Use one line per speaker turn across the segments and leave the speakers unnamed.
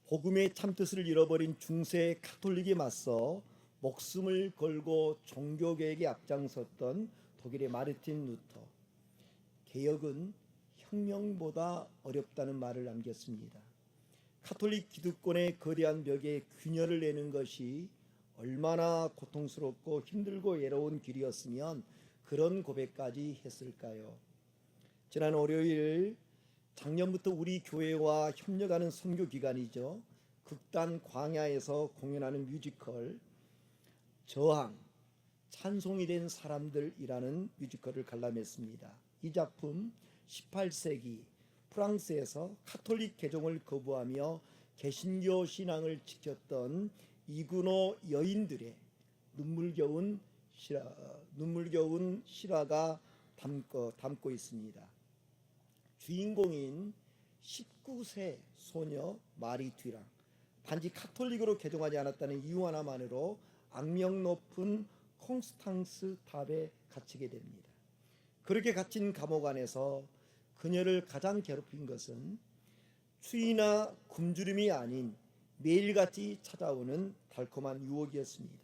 복음의 참뜻을 잃어버린 중세 가톨릭에 맞서 목숨을 걸고 종교개혁에 앞장섰던 독일의 마르틴 루터. 개혁은 혁명보다 어렵다는 말을 남겼습니다. 가톨릭 기득권의 거대한 벽에 균열을 내는 것이 얼마나 고통스럽고 힘들고 외로운 길이었으면 그런 고백까지 했을까요? 지난 월요일 작년부터 우리 교회와 협력하는 선교 기관이죠. 극단 광야에서 공연하는 뮤지컬 저항, 찬송이 된 사람들이라는 뮤지컬을 관람했습니다. 이 작품 18세기 프랑스에서 가톨릭 개종을 거부하며 개신교 신앙을 지켰던 이구노 여인들의 눈물겨운 실화가 담고 있습니다. 주인공인 19세 소녀 마리 듀랑, 단지 가톨릭으로 개종하지 않았다는 이유 하나만으로 악명 높은 콩스탕스 탑에 갇히게 됩니다. 그렇게 갇힌 감옥 안에서 그녀를 가장 괴롭힌 것은 추위나 굶주림이 아닌 매일같이 찾아오는 달콤한 유혹이었습니다.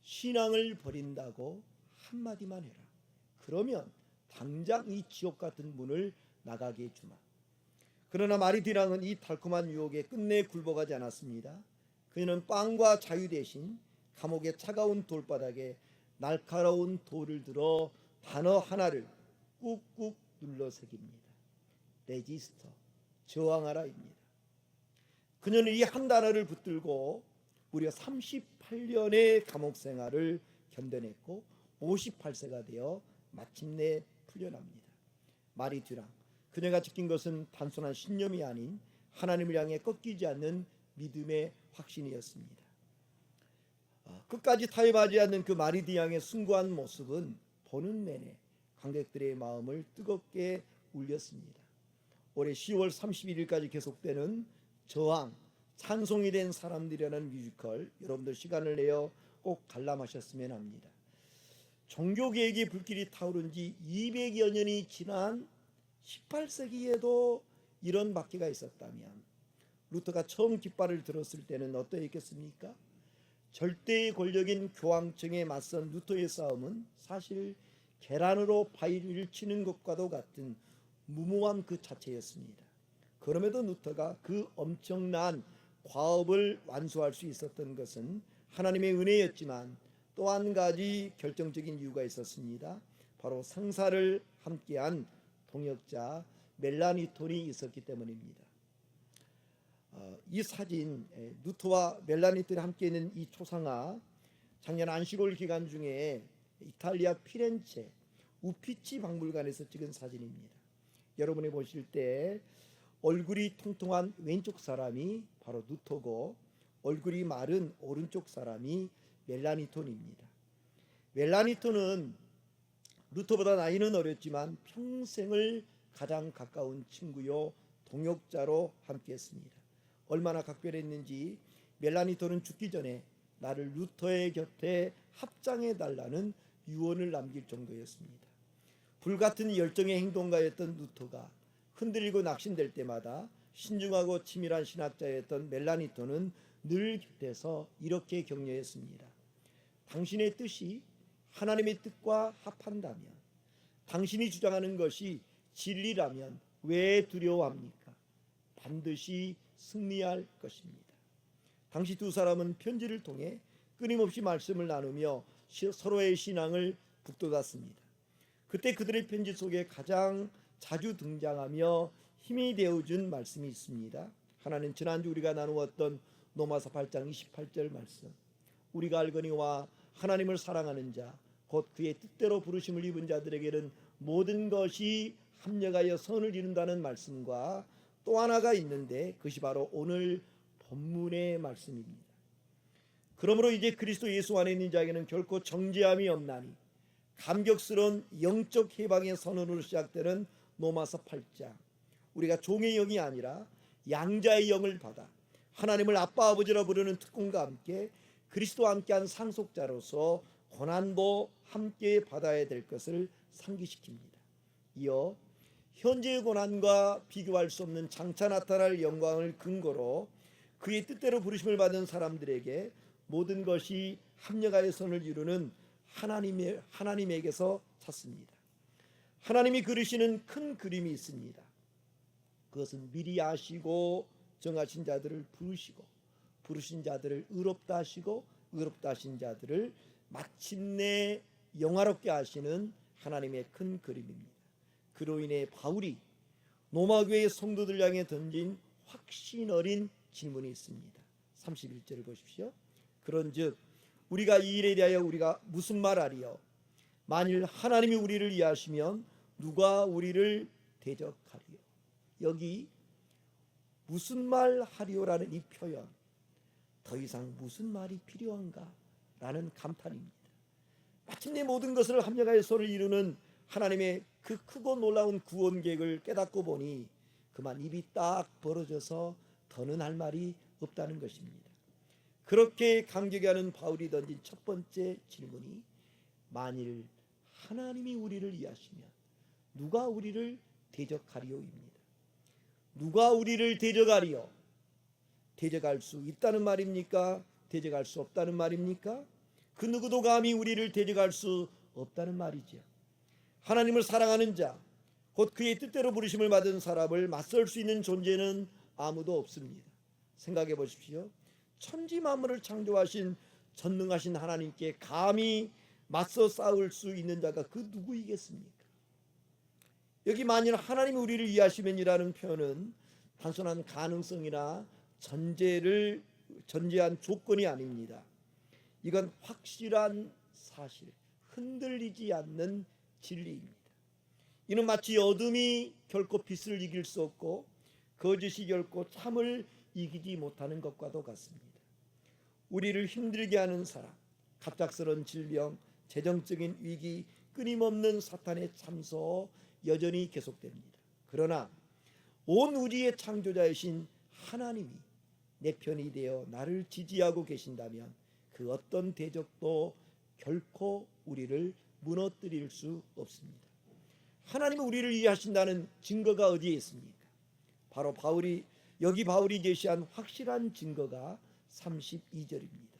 신앙을 버린다고 한마디만 해라. 그러면 당장 이 지옥 같은 문을 나가게 해주마. 그러나 마리디랑은 이 달콤한 유혹에 끝내 굴복하지 않았습니다. 그녀는 빵과 자유 대신 감옥의 차가운 돌바닥에 날카로운 돌을 들어 단어 하나를 꾹꾹 눌러 새깁니다. 레지스터, 저항하라입니다. 그녀는 이 한 단어를 붙들고 무려 38년의 감옥 생활을 견뎌냈고 58세가 되어 마침내 풀려납니다. 마리 듀랑, 그녀가 지킨 것은 단순한 신념이 아닌 하나님을 향해 꺾이지 않는 믿음의 확신이었습니다. 끝까지 타협하지 않는 그 마리 듀랑의 숭고한 모습은 보는 내내 관객들의 마음을 뜨겁게 울렸습니다. 올해 10월 31일까지 계속되는 저항, 찬송이 된 사람들이라는 뮤지컬, 여러분들 시간을 내어 꼭 관람하셨으면 합니다. 종교개혁의 불길이 타오른 지 200여 년이 지난 18세기에도 이런 박해가 있었다면 루터가 처음 깃발을 들었을 때는 어떠했겠습니까? 절대의 권력인 교황청에 맞선 루터의 싸움은 사실 계란으로 바위를 치는 것과도 같은 무모함 그 자체였습니다. 그럼에도 루터가 그 엄청난 과업을 완수할 수 있었던 것은 하나님의 은혜였지만 또 한 가지 결정적인 이유가 있었습니다. 바로 상사를 함께한 동역자 멜라니톤이 있었기 때문입니다. 이 사진, 루터와 멜라니톤이 함께 있는 이 초상화, 작년 안식월 기간 중에 이탈리아 피렌체 우피치 박물관에서 찍은 사진입니다. 여러분이 보실 때 얼굴이 통통한 왼쪽 사람이 바로 루터고 얼굴이 마른 오른쪽 사람이 멜라니톤입니다. 멜라니톤은 루터보다 나이는 어렸지만 평생을 가장 가까운 친구요 동역자로 함께했습니다. 얼마나 각별했는지 멜라니톤은 죽기 전에 나를 루터의 곁에 합장해달라는 유언을 남길 정도였습니다. 불같은 열정의 행동가였던 루터가 흔들리고 낙심될 때마다 신중하고 치밀한 신학자였던 멜라니톤은 늘 곁에서 이렇게 격려했습니다. 당신의 뜻이 하나님의 뜻과 합한다면, 당신이 주장하는 것이 진리라면 왜 두려워합니까? 반드시 승리할 것입니다. 당시 두 사람은 편지를 통해 끊임없이 말씀을 나누며 서로의 신앙을 북돋았습니다. 그때 그들의 편지 속에 가장 자주 등장하며 힘이 되어준 말씀이 있습니다. 하나는 지난주 우리가 나누었던 로마서 8장 28절 말씀, 우리가 알거니와 하나님을 사랑하는 자 곧 그의 뜻대로 부르심을 입은 자들에게는 모든 것이 합력하여 선을 이룬다는 말씀과 또 하나가 있는데 그것이 바로 오늘 본문의 말씀입니다. 그러므로 이제 그리스도 예수 안에 있는 자에게는 결코 정죄함이 없나니, 감격스러운 영적 해방의 선언으로 시작되는 로마서 8장, 우리가 종의 영이 아니라 양자의 영을 받아 하나님을 아빠 아버지라 부르는 특권과 함께 그리스도와 함께한 상속자로서 고난도 함께 받아야 될 것을 상기시킵니다. 이어 현재의 고난과 비교할 수 없는 장차 나타날 영광을 근거로 그의 뜻대로 부르심을 받은 사람들에게 모든 것이 합력하여 선을 이루는 하나님에게서 찾습니다. 하나님이 그리시는 큰 그림이 있습니다. 그것은 미리 아시고 정하신 자들을 부르시고 부르신 자들을 의롭다 하시고 의롭다 하신 자들을 마침내 영화롭게 하시는 하나님의 큰 그림입니다. 그로 인해 바울이 로마교회의 성도들 향해 던진 확신 어린 질문이 있습니다. 31절을 보십시오. 그런즉 우리가 이 일에 대하여 우리가 무슨 말하리요? 만일 하나님이 우리를 이해하시면 누가 우리를 대적하리요? 여기 무슨 말 하리요라는 이 표현, 더 이상 무슨 말이 필요한가? 라는 감탄입니다. 마침내 모든 것을 합력하여 선을 이루는 하나님의 그 크고 놀라운 구원 계획을 깨닫고 보니 그만 입이 딱 벌어져서 더는 할 말이 없다는 것입니다. 그렇게 감격해 하는 바울이 던진 첫 번째 질문이 만일 하나님이 우리를 이해하시면 누가 우리를 대적하리요입니다. 누가 우리를 대적하리요? 대적할 수 있다는 말입니까? 대적할 수 없다는 말입니까? 그 누구도 감히 우리를 대적할 수 없다는 말이죠. 하나님을 사랑하는 자, 곧 그의 뜻대로 부르심을 받은 사람을 맞설 수 있는 존재는 아무도 없습니다. 생각해 보십시오. 천지 만물을 창조하신 전능하신 하나님께 감히 맞서 싸울 수 있는 자가 그 누구이겠습니까? 여기 만일 하나님이 우리를 이해하시면이라는 표현은 단순한 가능성이나 전제한 조건이 아닙니다. 이건 확실한 사실, 흔들리지 않는 진리입니다. 이는 마치 어둠이 결코 빛을 이길 수 없고 거짓이 결코 참을 이기지 못하는 것과도 같습니다. 우리를 힘들게 하는 사람, 갑작스러운 질병, 재정적인 위기, 끊임없는 사탄의 참소 여전히 계속됩니다. 그러나 온 우주의 창조자이신 하나님이 내 편이 되어 나를 지지하고 계신다면 그 어떤 대적도 결코 우리를 무너뜨릴 수 없습니다. 하나님이 우리를 이해하신다는 증거가 어디에 있습니까? 바로 바울이 제시한 확실한 증거가 32절입니다.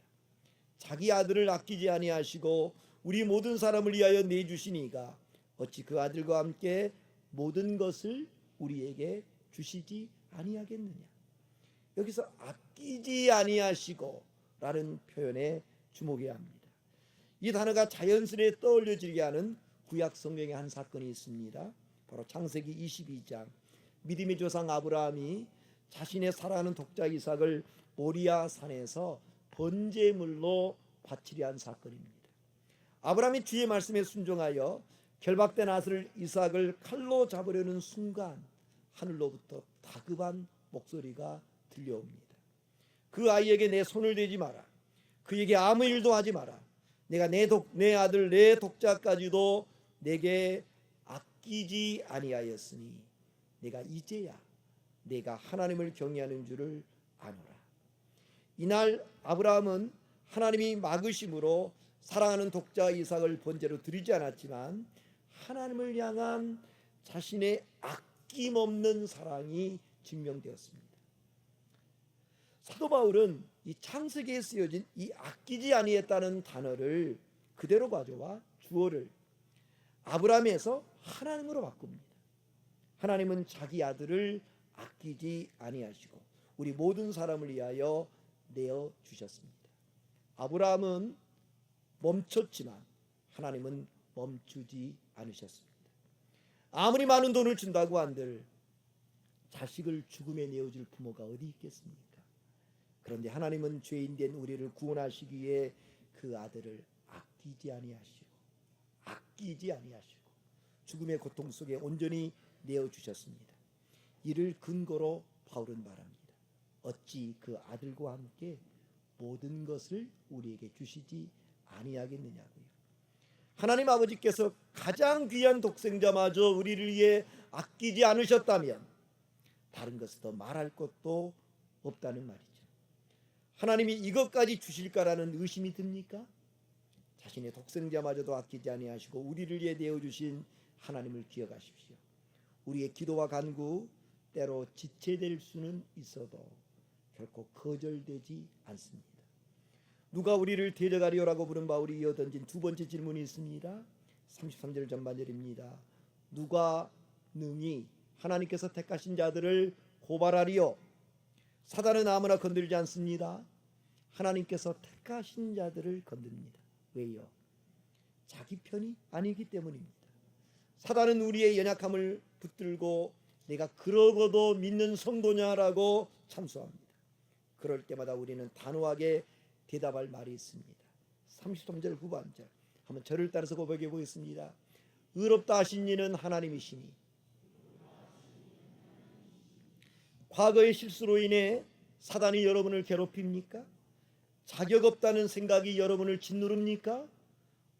자기 아들을 아끼지 아니하시고 우리 모든 사람을 위하여 내주시니가 어찌 그 아들과 함께 모든 것을 우리에게 주시지 아니하겠느냐. 여기서 아끼지 아니하시고 라는 표현에 주목해야 합니다. 이 단어가 자연스레 떠올려지게 하는 구약 성경의 한 사건이 있습니다. 바로 창세기 22장, 믿음의 조상 아브라함이 자신의 사랑하는 독자 이삭을 모리아 산에서 번제물로 바치려 한 사건입니다. 아브라함이 주의 말씀에 순종하여 결박된 아들 이삭을 칼로 잡으려는 순간 하늘로부터 다급한 목소리가 들려옵니다. 그 아이에게 내 손을 대지 마라. 그에게 아무 일도 하지 마라. 내가 내 아들 내 독자까지도 내게 아끼지 아니하였으니 내가 이제야 내가 하나님을 경외하는 줄을 아노라. 이날 아브라함은 하나님이 막으심으로 사랑하는 독자 이삭을 번제로 드리지 않았지만 하나님을 향한 자신의 아낌없는 사랑이 증명되었습니다. 사도 바울은 이 창세기에 쓰여진 이 아끼지 아니했다는 단어를 그대로 가져와 주어를 아브라함에서 하나님으로 바꿉니다. 하나님은 자기 아들을 아끼지 아니하시고 우리 모든 사람을 위하여 내어 주셨습니다. 아브라함은 멈췄지만 하나님은 멈추지 않으셨습니다. 아무리 많은 돈을 준다고 한들 자식을 죽음에 내어줄 부모가 어디 있겠습니까? 그런데 하나님은 죄인된 우리를 구원하시기 위해 그 아들을 아끼지 아니하시고 죽음의 고통 속에 온전히 내어주셨습니다. 이를 근거로 바울은 말합니다. 어찌 그 아들과 함께 모든 것을 우리에게 주시지 아니하겠느냐고요. 하나님 아버지께서 가장 귀한 독생자마저 우리를 위해 아끼지 않으셨다면 다른 것을 더 말할 것도 없다는 말이죠. 하나님이 이것까지 주실까라는 의심이 듭니까? 자신의 독생자마저도 아끼지 아니하시고 우리를 위해 내어주신 하나님을 기억하십시오. 우리의 기도와 간구 때로 지체될 수는 있어도 결코 거절되지 않습니다. 누가 우리를 대적하리요라고 부른 바울이 이어던진 두 번째 질문이 있습니다. 33절 전반절입니다. 누가 능히 하나님께서 택하신 자들을 고발하리요? 사단은 아무나 건들지 않습니다. 하나님께서 택하신 자들을 건듭니다. 왜요? 자기 편이 아니기 때문입니다. 사단은 우리의 연약함을 붙들고 내가 그러고도 믿는 성도냐라고 참수합니다. 그럴 때마다 우리는 단호하게 대답할 말이 있습니다. 33절 후반절 한번 저를 따라서 고백해 보겠습니다. 의롭다 하신 이는 하나님이시니 과거의 실수로 인해 사단이 여러분을 괴롭힙니까? 자격 없다는 생각이 여러분을 짓누릅니까?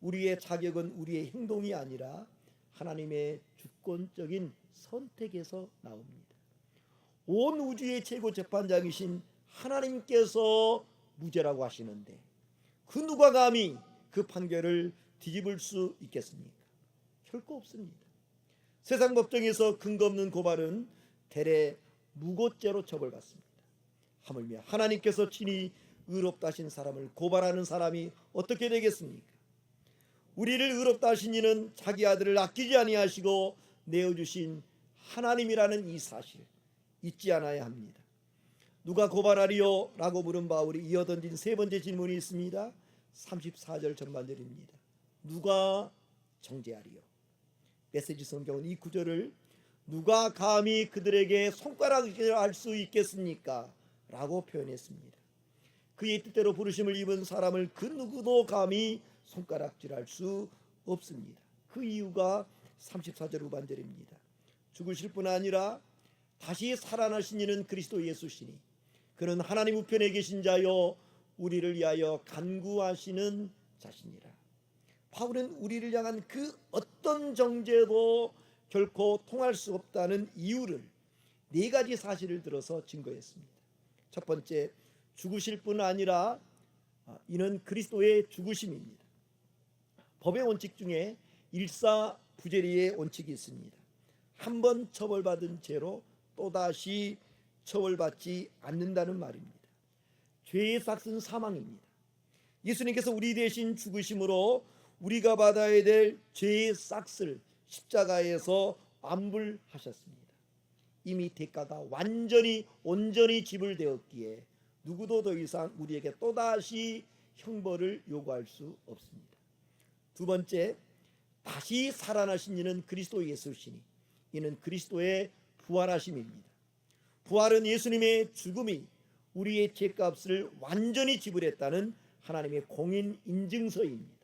우리의 자격은 우리의 행동이 아니라 하나님의 주권적인 선택에서 나옵니다. 온 우주의 최고 재판장이신 하나님께서 무죄라고 하시는데 그 누가 감히 그 판결을 뒤집을 수 있겠습니까? 결코 없습니다. 세상 법정에서 근거 없는 고발은 대래 무고죄로 처벌받습니다. 하물며 하나님께서 친히 의롭다 하신 사람을 고발하는 사람이 어떻게 되겠습니까? 우리를 의롭다 하신 이는 자기 아들을 아끼지 아니하시고 내어주신 하나님이라는 이 사실 잊지 않아야 합니다. 누가 고발하리요? 라고 물은 바울이 이어던진 세 번째 질문이 있습니다. 34절 전반절입니다. 누가 정죄하리요? 메시지 성경은 이 구절을 누가 감히 그들에게 손가락질 할 수 있겠습니까? 라고 표현했습니다. 그의 뜻대로 부르심을 입은 사람을 그 누구도 감히 손가락질할 수 없습니다. 그 이유가 34절 후반절입니다. 죽으실 뿐 아니라 다시 살아나신 이는 그리스도 예수시니 그는 하나님 우편에 계신 자요 우리를 위하여 간구하시는 자시니라. 바울은 우리를 향한 그 어떤 정죄도 결코 통할 수 없다는 이유를 네 가지 사실을 들어서 증거했습니다. 첫 번째, 죽으실 뿐 아니라 이는 그리스도의 죽으심입니다. 법의 원칙 중에 일사부재리의 원칙이 있습니다. 한 번 처벌받은 죄로 또다시 처벌받지 않는다는 말입니다. 죄의 삭은 사망입니다. 예수님께서 우리 대신 죽으심으로 우리가 받아야 될 죄의 삭을 십자가에서 완불하셨습니다. 이미 대가가 온전히 지불되었기에 누구도 더 이상 우리에게 또다시 형벌을 요구할 수 없습니다. 두 번째, 다시 살아나신 이는 그리스도 예수시니 이는 그리스도의 부활하심입니다. 부활은 예수님의 죽음이 우리의 죄값을 완전히 지불했다는 하나님의 공인 인증서입니다.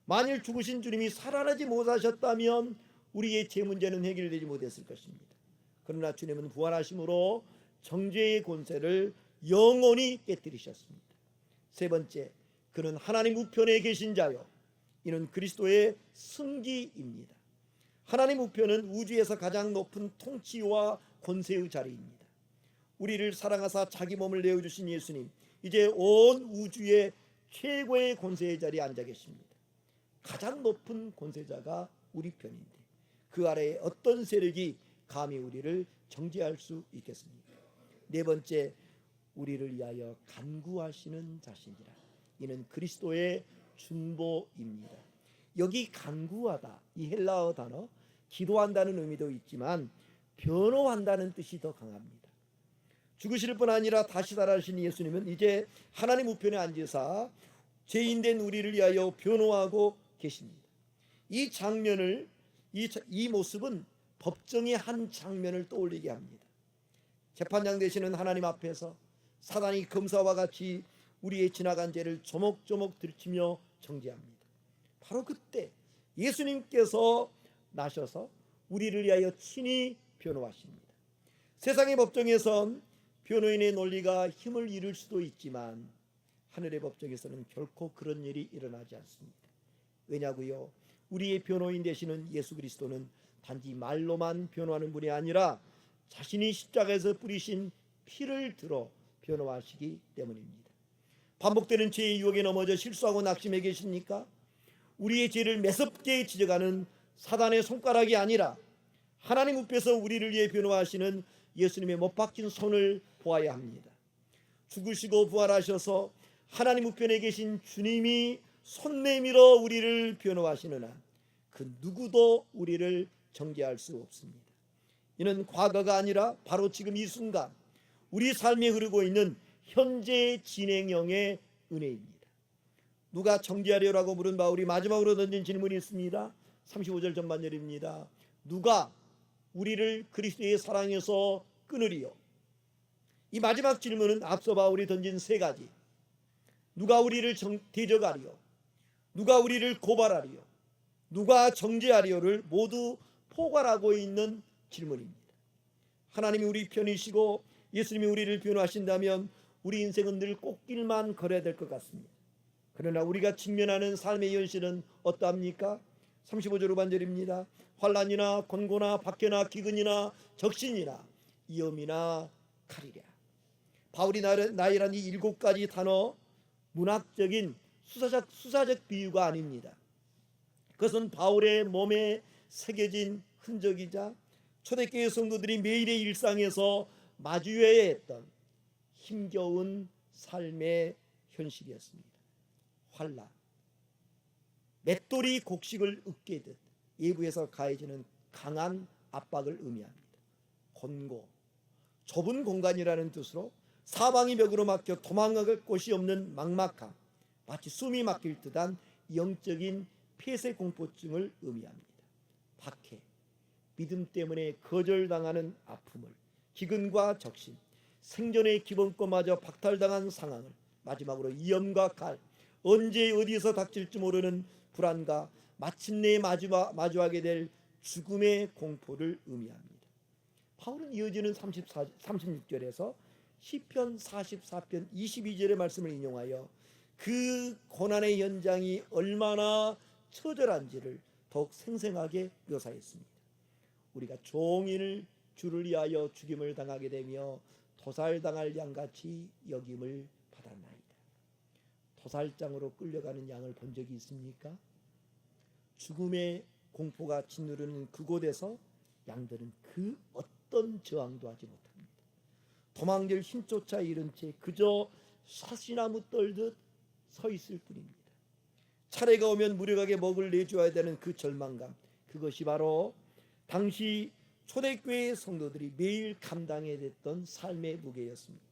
만일 죽으신 주님이 살아나지 못하셨다면 우리의 죄 문제는 해결되지 못했을 것입니다. 그러나 주님은 부활하심으로 정죄의 권세를 영원히 깨뜨리셨습니다. 세 번째, 그는 하나님 우편에 계신 자요 이는 그리스도의 승기입니다. 하나님 우편은 우주에서 가장 높은 통치와 권세의 자리입니다. 우리를 사랑하사 자기 몸을 내어주신 예수님, 이제 온 우주의 최고의 권세의 자리에 앉아 계십니다. 가장 높은 권세자가 우리 편인데 그 아래에 어떤 세력이 감히 우리를 정죄할 수 있겠습니까? 네 번째, 우리를 위하여 간구하시는 자신이라 이는 그리스도의 중보입니다. 여기 간구하다, 이 헬라어 단어 기도한다는 의미도 있지만 변호한다는 뜻이 더 강합니다. 죽으실 뿐 아니라 다시 살아나신 예수님은 이제 하나님 우편에 앉으사 죄인된 우리를 위하여 변호하고 계십니다. 이 장면을 이 모습은 법정의 한 장면을 떠올리게 합니다. 재판장 되시는 하나님 앞에서 사단이 검사와 같이 우리의 지나간 죄를 조목조목 들추며 정죄합니다. 바로 그때 예수님께서 나셔서 우리를 위하여 친히 변호하십니다. 세상의 법정에선 변호인의 논리가 힘을 잃을 수도 있지만 하늘의 법정에서는 결코 그런 일이 일어나지 않습니다. 왜냐고요? 우리의 변호인 되시는 예수 그리스도는 단지 말로만 변호하는 분이 아니라 자신이 십자가에서 뿌리신 피를 들어 변호하시기 때문입니다. 반복되는 죄의 유혹에 넘어져 실수하고 낙심해 계십니까? 우리의 죄를 매섭게 지적하는 사단의 손가락이 아니라 하나님 우편에서 우리를 위해 변호하시는 예수님의 못 박힌 손을 보아야 합니다. 죽으시고 부활하셔서 하나님 우편에 계신 주님이 손 내밀어 우리를 변호하시는 한 그 누구도 우리를 정죄할 수 없습니다. 이는 과거가 아니라 바로 지금 이 순간 우리 삶에 흐르고 있는 현재 진행형의 은혜입니다. 누가 정죄하려라고 물은 바울이 마지막으로 던진 질문이 있습니다. 35절 전반절입니다. 누가 우리를 그리스도의 사랑에서 끊으리요? 이 마지막 질문은 앞서 바울이 던진 세 가지, 누가 우리를 대적하리요, 누가 우리를 고발하리요, 누가 정죄하리요를 모두 포괄하고 있는 질문입니다. 하나님이 우리 편이시고 예수님이 우리를 변호하신다면 우리 인생은 늘 꽃길만 걸어야 될 것 같습니다. 그러나 우리가 직면하는 삶의 현실은 어떠합니까? 35절 후반절입니다. 환난이나 권고나 박해나 기근이나 적신이나 위험이나 칼이랴. 바울이 나열한 이 7가지 단어, 문학적인 수사적 비유가 아닙니다. 그것은 바울의 몸에 새겨진 흔적이자 초대교회 성도들이 매일의 일상에서 마주해야 했던 힘겨운 삶의 현실이었습니다. 환난, 맷돌이 곡식을 으깨듯 외부에서 가해지는 강한 압박을 의미합니다. 권고, 좁은 공간이라는 뜻으로 사방이 벽으로 막혀 도망갈 곳이 없는 막막함, 마치 숨이 막힐 듯한 영적인 폐쇄 공포증을 의미합니다. 박해, 믿음 때문에 거절당하는 아픔을, 기근과 적신, 생존의 기본권마저 박탈당한 상황을, 마지막으로 위험과 칼, 언제 어디서 닥칠지 모르는 불안과 마침내 마주하게 될 죽음의 공포를 의미합니다. 바울은 이어지는 36절에서 시편 44편 22절의 말씀을 인용하여 그 고난의 현장이 얼마나 처절한지를 더욱 생생하게 묘사했습니다. 우리가 종일 주를 위하여 죽임을 당하게 되며 도살당할 양같이 여김을 받았나이다. 도살장으로 끌려가는 양을 본 적이 있습니까? 죽음의 공포가 짓누르는 그곳에서 양들은 그 어떤 저항도 하지 못합니다. 도망칠 힘조차 잃은 채 그저 사시나무 떨듯 서 있을 뿐입니다. 차례가 오면 무력하게 먹을 내줘야 되는 그 절망감, 그것이 바로 당시 초대교회 성도들이 매일 감당해야 됐던 삶의 무게였습니다.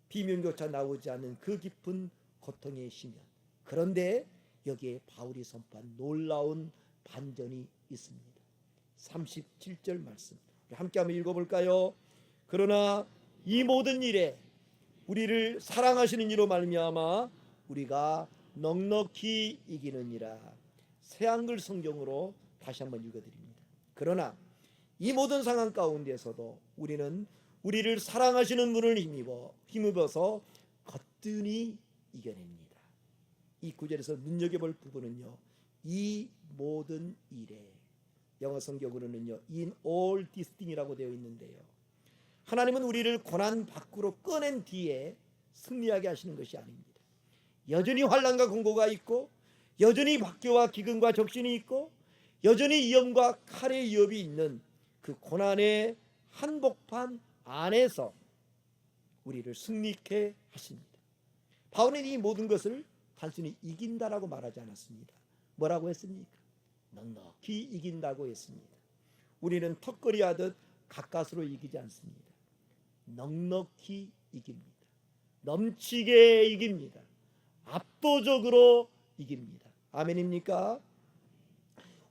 비명조차 나오지 않는 그 깊은 고통의 심연. 그런데 여기에 바울이 선포한 놀라운 반전이 있습니다. 37절 말씀 함께 한번 읽어볼까요? 그러나 이 모든 일에 우리를 사랑하시는 이로 말미암아 우리가 넉넉히 이기느니라. 새한글 성경으로 다시 한번 읽어드립니다. 그러나 이 모든 상황 가운데서도 우리는 우리를 사랑하시는 분을 힘입어서 거뜬히 이겨냅니다. 이 구절에서 눈여겨볼 부분은요, 이 모든 일에, 영어 성경으로는요 in all these thing이라고 되어 있는데요, 하나님은 우리를 고난 밖으로 꺼낸 뒤에 승리하게 하시는 것이 아닙니다. 여전히 환난과 공고가 있고, 여전히 박해와 기근과 적신이 있고, 여전히 위험과 칼의 위협이 있는 그 고난의 한복판 안에서 우리를 승리케 하십니다. 바울은 이 모든 것을 단순히 이긴다라고 말하지 않았습니다. 뭐라고 했습니까? 넉넉히 이긴다고 했습니다. 우리는 턱걸이 하듯 가까스로 이기지 않습니다. 넉넉히 이깁니다. 넘치게 이깁니다. 압도적으로 이깁니다. 아멘입니까?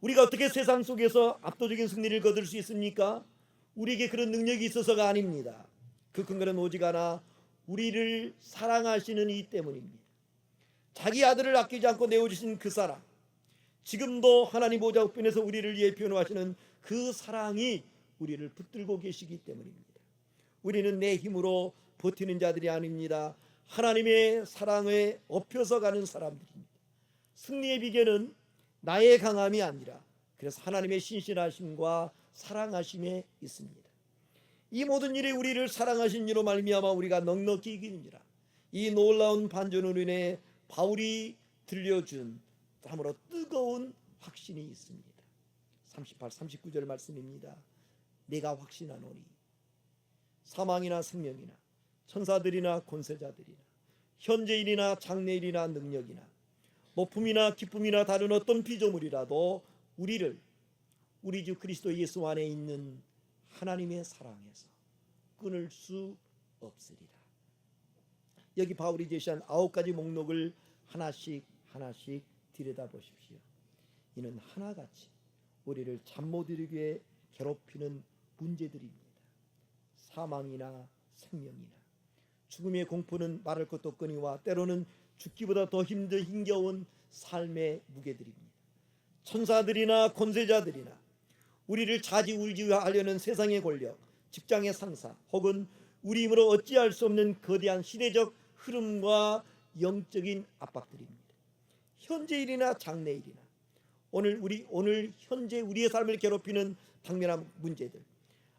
우리가 어떻게 세상 속에서 압도적인 승리를 거둘 수 있습니까? 우리에게 그런 능력이 있어서가 아닙니다. 그 근거는 오직 하나, 우리를 사랑하시는 이 때문입니다. 자기 아들을 아끼지 않고 내어주신 그 사랑, 지금도 하나님 보좌 우편에서 우리를 위해 변호하시는 그 사랑이 우리를 붙들고 계시기 때문입니다. 우리는 내 힘으로 버티는 자들이 아닙니다. 하나님의 사랑에 업혀서 가는 사람들입니다. 승리의 비결은 나의 강함이 아니라 그래서 하나님의 신실하심과 사랑하심에 있습니다. 이 모든 일에 우리를 사랑하신 이로 말미암아 우리가 넉넉히 이기느니라. 이 놀라운 반전으로 인해 바울이 들려준 참으로 뜨거운 확신이 있습니다. 38, 39절 말씀입니다. 내가 확신하노니 사망이나 생명이나 천사들이나 권세자들이나 현재일이나 장래일이나 능력이나 목품이나 기쁨이나 다른 어떤 피조물이라도 우리를 우리 주 그리스도 예수 안에 있는 하나님의 사랑에서 끊을 수 없으리라. 여기 바울이 제시한 9가지 목록을 하나씩 하나씩 들여다보십시오. 이는 하나같이 우리를 잠 못 이루게 괴롭히는 문제들입니다. 사망이나 생명이나 죽음의 공포는 말할 것도 없거니와 때로는 죽기보다 더 힘겨운 삶의 무게들입니다. 천사들이나 권세자들이나 우리를 좌지우지하려는 세상의 권력, 직장의 상사, 혹은 우리 힘으로 어찌할 수 없는 거대한 시대적 흐름과 영적인 압박들입니다. 현재일이나 장래일이나 오늘 현재 우리의 삶을 괴롭히는 당면한 문제들,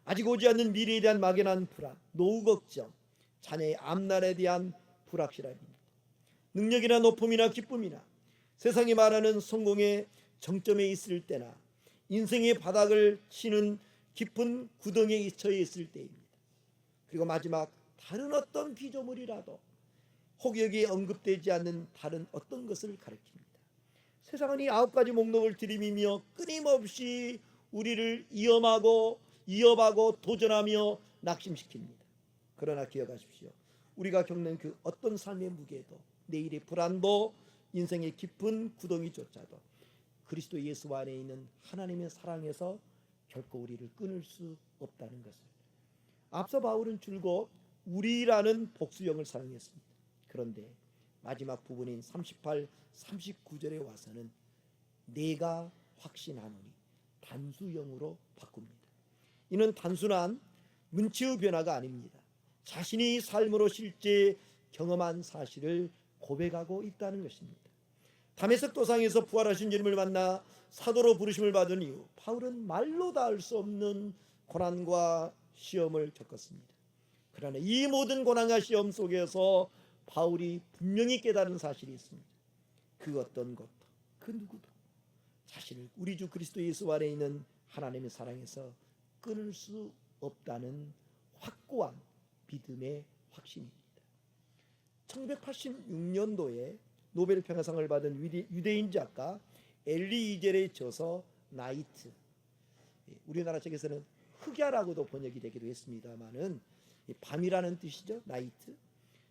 아직 오지 않는 미래에 대한 막연한 불안, 노후 걱정, 자녀의 앞날에 대한 불확실함입니다. 능력이나 높음이나 기쁨이나 세상이 말하는 성공의 정점에 있을 때나 인생의 바닥을 치는 깊은 구덩이에 처해 있을 때입니다. 그리고 마지막 다른 어떤 피조물이라도 혹 여기에 언급되지 않는 다른 어떤 것을 가리킵니다. 세상은 이 9가지 목록을 들이미며 끊임없이 우리를 이어가고 도전하며 낙심시킵니다. 그러나 기억하십시오. 우리가 겪는 그 어떤 삶의 무게도, 내일의 불안도, 인생의 깊은 구덩이조차도 그리스도 예수 안에 있는 하나님의 사랑에서 결코 우리를 끊을 수 없다는 것을. 앞서 바울은 줄곧 우리라는 복수형을 사용했습니다. 그런데 마지막 부분인 38, 39절에 와서는 내가 확신하노니 단수형으로 바꿉니다. 이는 단순한 문체의 변화가 아닙니다. 자신이 삶으로 실제 경험한 사실을 고백하고 있다는 것입니다. 다메섹 도상에서 부활하신 주님을 만나 사도로 부르심을 받은 이후 바울은 말로 다 할 수 없는 고난과 시험을 겪었습니다. 그러나 이 모든 고난과 시험 속에서 바울이 분명히 깨달은 사실이 있습니다. 그 어떤 것도 그 누구도 자신을 우리 주 그리스도 예수 안에 있는 하나님의 사랑에서 끊을 수 없다는 확고한 믿음의 확신입니다. 1986년도에 노벨 평화상을 받은 유대인 작가 엘리 이젤의 저서 나이트, 우리나라 책에서는 흑야라고도 번역이 되기도 했습니다만은 밤이라는 뜻이죠. 나이트.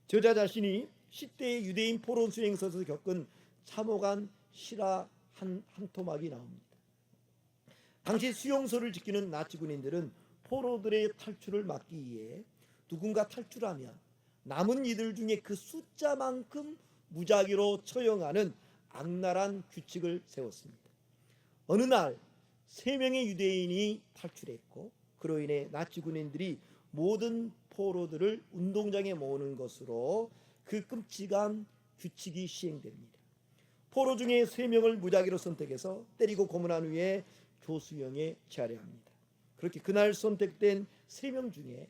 저자 자신이 10대의 유대인 포로 수행소에서 겪은 참혹한 실화 한 토막이 나옵니다. 당시 수용소를 지키는 나치 군인들은 포로들의 탈출을 막기 위해 누군가 탈출하면 남은 이들 중에 그 숫자만큼 무작위로 처형하는 악랄한 규칙을 세웠습니다. 어느 날 3명의 유대인이 탈출했고 그로 인해 나치 군인들이 모든 포로들을 운동장에 모으는 것으로 그 끔찍한 규칙이 시행됩니다. 포로 중에 3명을 무작위로 선택해서 때리고 고문한 후에 교수형에 처하려 합니다. 그렇게 그날 선택된 3명 중에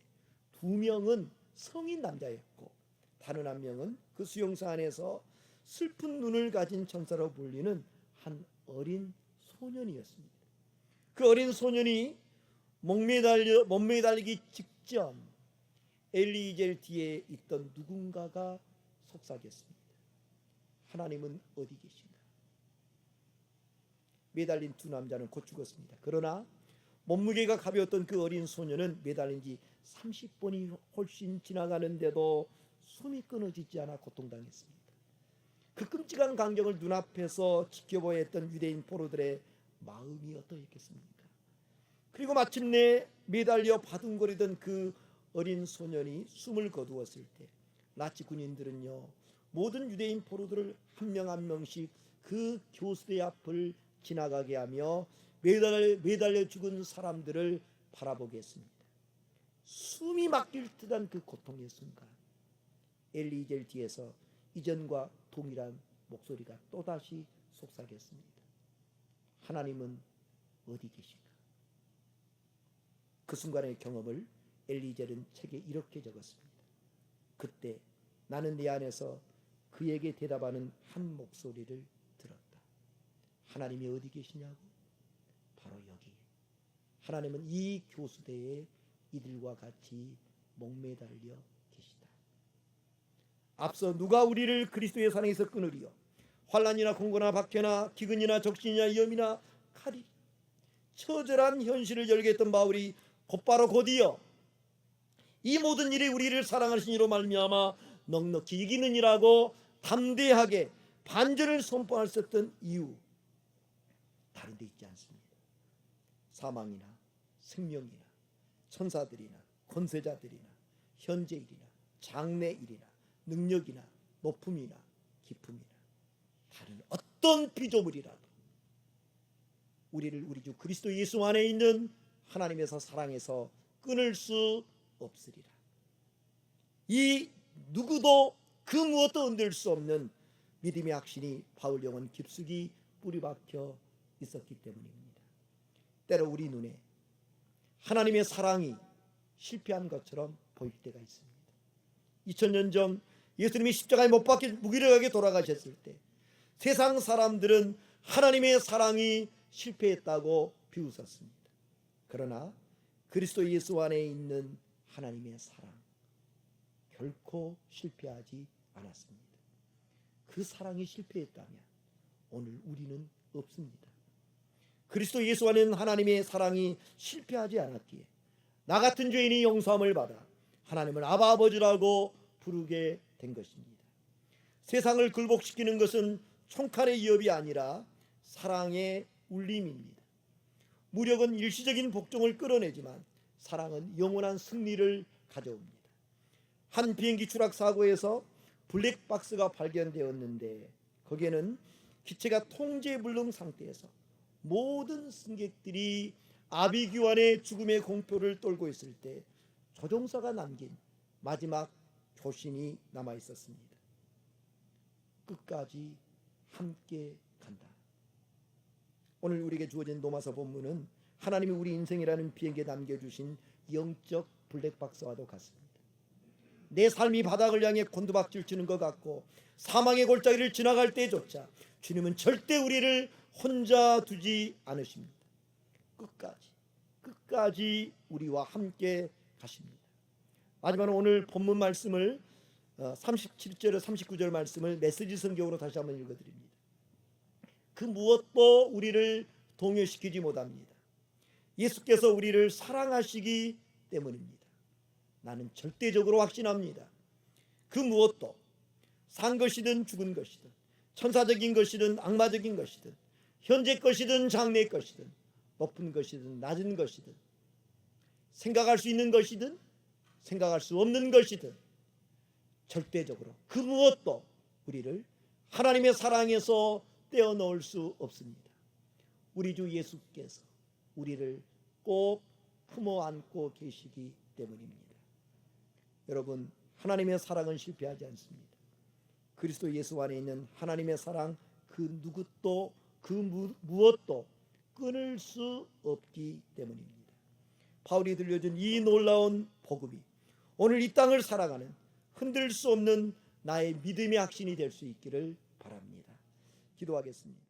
2명은 성인 남자였고 다른 1명은 그 수용소 안에서 슬픈 눈을 가진 천사로 불리는 한 어린 소년이었습니다. 그 어린 소년이 몸매달리기 직전 엘리이젤 뒤에 있던 누군가가 속삭였습니다. 하나님은 어디 계신가? 매달린 2 남자는 곧 죽었습니다. 그러나 몸무게가 가벼웠던 그 어린 소년은 매달린 지 30번이 훨씬 지나가는데도 숨이 끊어지지 않아 고통당했습니다. 그 끔찍한 광경을 눈앞에서 지켜보아야 했던 유대인 포로들의 마음이 어떠했겠습니까? 그리고 마침내 매달려 바둥거리던 그 어린 소년이 숨을 거두었을 때 나치 군인들은요 모든 유대인 포로들을 한 명 한 명씩 그 교수대 앞을 지나가게 하며 매달려 죽은 사람들을 바라보게 했습니다. 숨이 막힐 듯한 그 고통의 순간 엘리이젤 뒤에서 이전과 동일한 목소리가 또다시 속삭였습니다. 하나님은 어디 계신가? 그 순간의 경험을 엘리이젤은 책에 이렇게 적었습니다. 그때 나는 내 안에서 그에게 대답하는 한 목소리를 들었다. 하나님이 어디 계시냐고? 바로 여기. 하나님은 이 교수대에 이들과 같이 목매달려 계시다. 앞서 누가 우리를 그리스도의 사랑에서 끊으리요? 환난이나 공고나 박해나 기근이나 적신이나 위험이나 칼이. 처절한 현실을 열겠던 바울이 곧바로 곧이어 이 모든 일이 우리를 사랑하신 이로 말미암아 넉넉히 이기는 이라고 담대하게 반전을 선포할 수 있었던 이유, 다른 데 있지 않습니다. 사망이나 생명이나 천사들이나 권세자들이나 현재일이나 장래일이나 능력이나 높음이나 기쁨이나 다른 어떤 피조물이라도 우리를 우리 주 그리스도 예수 안에 있는 하나님에서 사랑해서 끊을 수 없으리라. 이 누구도 그 무엇도 흔들 수 없는 믿음의 확신이 바울 영혼 깊숙이 뿌리박혀 있었기 때문입니다. 때로 우리 눈에 하나님의 사랑이 실패한 것처럼 보일 때가 있습니다. 2000년 전 예수님이 십자가에 못 박혀 무기력하게 돌아가셨을 때 세상 사람들은 하나님의 사랑이 실패했다고 비웃었습니다. 그러나 그리스도 예수 안에 있는 하나님의 사랑 결코 실패하지 않았습니다. 그 사랑이 실패했다면 오늘 우리는 없습니다. 그리스도 예수 안에 있는 하나님의 사랑이 실패하지 않았기에 나 같은 죄인이 용서함을 받아 하나님을 아바 아버지라고 부르게 된 것입니다. 세상을 굴복시키는 것은 총칼의 위협이 아니라 사랑의 울림입니다. 무력은 일시적인 복종을 끌어내지만 사랑은 영원한 승리를 가져옵니다. 한 비행기 추락 사고에서 블랙박스가 발견되었는데 거기에는 기체가 통제불능 상태에서 모든 승객들이 아비규환의 죽음의 공포를 떨고 있을 때 조종사가 남긴 마지막 교신이 남아 있었습니다. 끝까지 함께 간다. 오늘 우리에게 주어진 로마서 본문은 하나님이 우리 인생이라는 비행기에 남겨주신 영적 블랙박스와도 같습니다. 내 삶이 바닥을 향해 곤두박질 치는 것 같고 사망의 골짜기를 지나갈 때조차 주님은 절대 우리를 혼자 두지 않으십니다. 끝까지 우리와 함께 가십니다. 마지막으로 오늘 본문 말씀을 37절 39절 말씀을 메시지 성경으로 다시 한번 읽어드립니다. 그 무엇도 우리를 동요시키지 못합니다. 예수께서 우리를 사랑하시기 때문입니다. 나는 절대적으로 확신합니다. 그 무엇도 산 것이든 죽은 것이든 천사적인 것이든 악마적인 것이든 현재 것이든 장래 것이든 높은 것이든 낮은 것이든 생각할 수 있는 것이든 생각할 수 없는 것이든 절대적으로 그 무엇도 우리를 하나님의 사랑에서 떼어놓을 수 없습니다. 우리 주 예수께서 우리를 꼭 품어 안고 계시기 때문입니다. 여러분, 하나님의 사랑은 실패하지 않습니다. 그리스도 예수 안에 있는 하나님의 사랑 그 누구도 그 무엇도 끊을 수 없기 때문입니다. 바울이 들려준 이 놀라운 복음이 오늘 이 땅을 살아가는 흔들 수 없는 나의 믿음의 확신이 될 수 있기를 바랍니다. 기도하겠습니다.